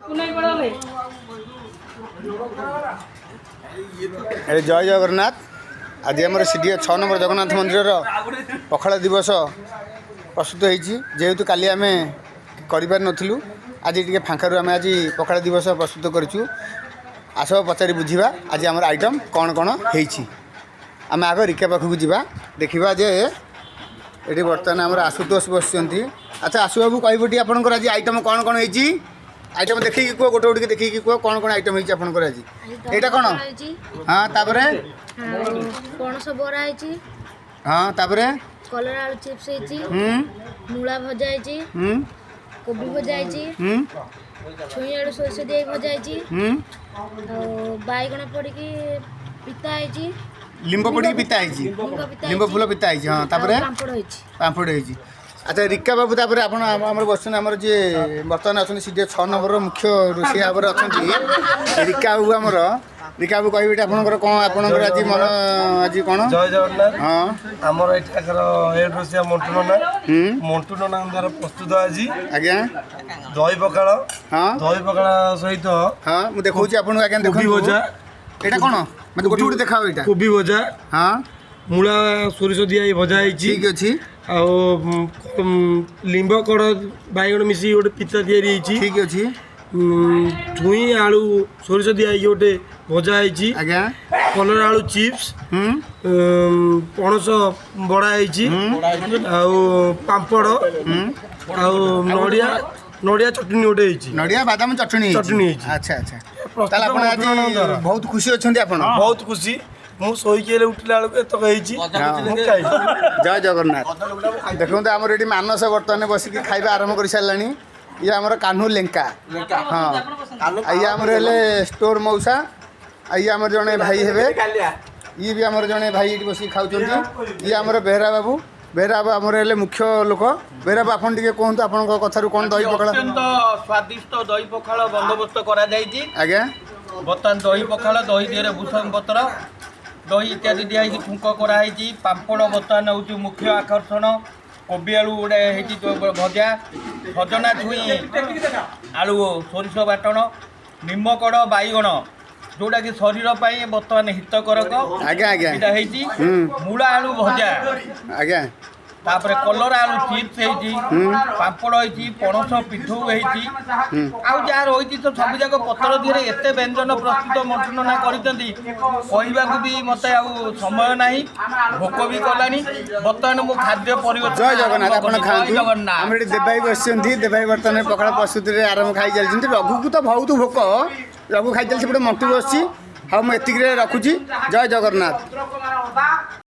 जय जगन्नाथ। आज आम सीढ़ी 6 नंबर जगन्नाथ मंदिर पखाड़ दिवस प्रस्तुत होती जेहेतु काली आम कर नथिलु आज टे फांकार आम आज पखाड़ दिवस प्रस्तुत करूँ। आस पचारि बुझा आज आम आइटम कौन कौन होम आग रिका पाखक जा देखा जे ये बर्तमान आम आशुतोष बस। अच्छा आशु बाबू कहबटी आपंकर आज आइटम कौन कौन होती आइटम देखिए कह गोटे गोटे देखिए कह कौन कौन आइटम होती आपंकर आज यहाँ कौन हाँ तापर पणस बरा हाँ तापर कलर आलू चिप्स मूला भजा कोबी भजा छुई आलू सोरष दे भजा बैगण पड़ी पिता लिंब पड़ी पिता लिंब फूल पिता हाँ तापर पांपड़ होती। अच्छा रिका बाबू तापर आप बस आम जी बर्तमान अच्छा सीढ़ी 6 नंबर मुख्य रोषी भाव में अच्छा रिका बाबू आमर रिका बाबू कहबे आपंकर कौन आपंकर आज मन आज कौन जय जगन्नाथ। हाँ आमर एठाकर हेड रोषिया मंटू नना द्वारा प्रस्तुत आज आज्ञा दही पखाड़। हाँ दही पखाड़ सहित हाँ मुझे देखा आपको आज्ञा कोबी भजा यहाँ कौन मतलब गोटे गोटे देखा यहाँ कोबी भजा हाँ मूला सोरिष दिया भजा ठीक अच्छी लिंब कड़ बैगण मिसी गोटे पिता तैयारी ठीक अच्छी छुई आलू सोरिष दिया गोटे भजा आज्ञा कलर आलू चिप्स पणस बड़ा पापड़ नड़िया चटनी गोटे नड़िया बादाम चटनी चटनी अच्छा अच्छा ताले आपण आज बहुत खुशी अछंती आपण बहुत खुशी मु सोईके उठला जय जगन्नाथ। देखो आमर ये मानस बर्तमान बसिक खाଇବା आरंभ कर सारा ये आमर कान्हू लेंका हाँ ये आमर स्टोर मौसा ये आमर जड़े भाई हे ये भी आमर जड़े भाई ये बस खाऊँ ये आमर बेहरा बाबू आमर मुख्य लोक बेहरा बाबू आपन टे कहतु आप कथार कौन दही पखाड़ अत्यंत स्वादिष्ट दही पखाड़ बंदोबस्त करा आज्ञा बर्तमान दही पखाड़ दही दिहरे भूषण पत्र दही इत्यादि दिखाई ठुंक कराई पापड़ बर्तमान हूँ मुख्य आकर्षण कोबी आलू गोटे भजा सजना छुई आलू सोरिष बाटण निम्बकड़ बैगण जोटा कि शरीर बर्तमान हितकरक आज्ञा आज्ञा मूला आलू भजा आज्ञा तापर कलर आलू चिप्स पापड़ पणस पिठू आउ जहाँ रही तो सब जाक पतर दिहरे एत व्यंजन प्रस्तुत मंटना कहवाक भी मत समय ना भोक भी कलानी बर्तमान मो खाद्य परिवर्तन जय जगन्नाथ आप खाते देवाई बस देवाई बर्तमान पखाड़ प्रस्तुति आरंभ खाई चलती रघु को तो बहुत भोक रघु खाई चलती मंटू बस हाँ मुझे रखुची जय जगन्नाथ।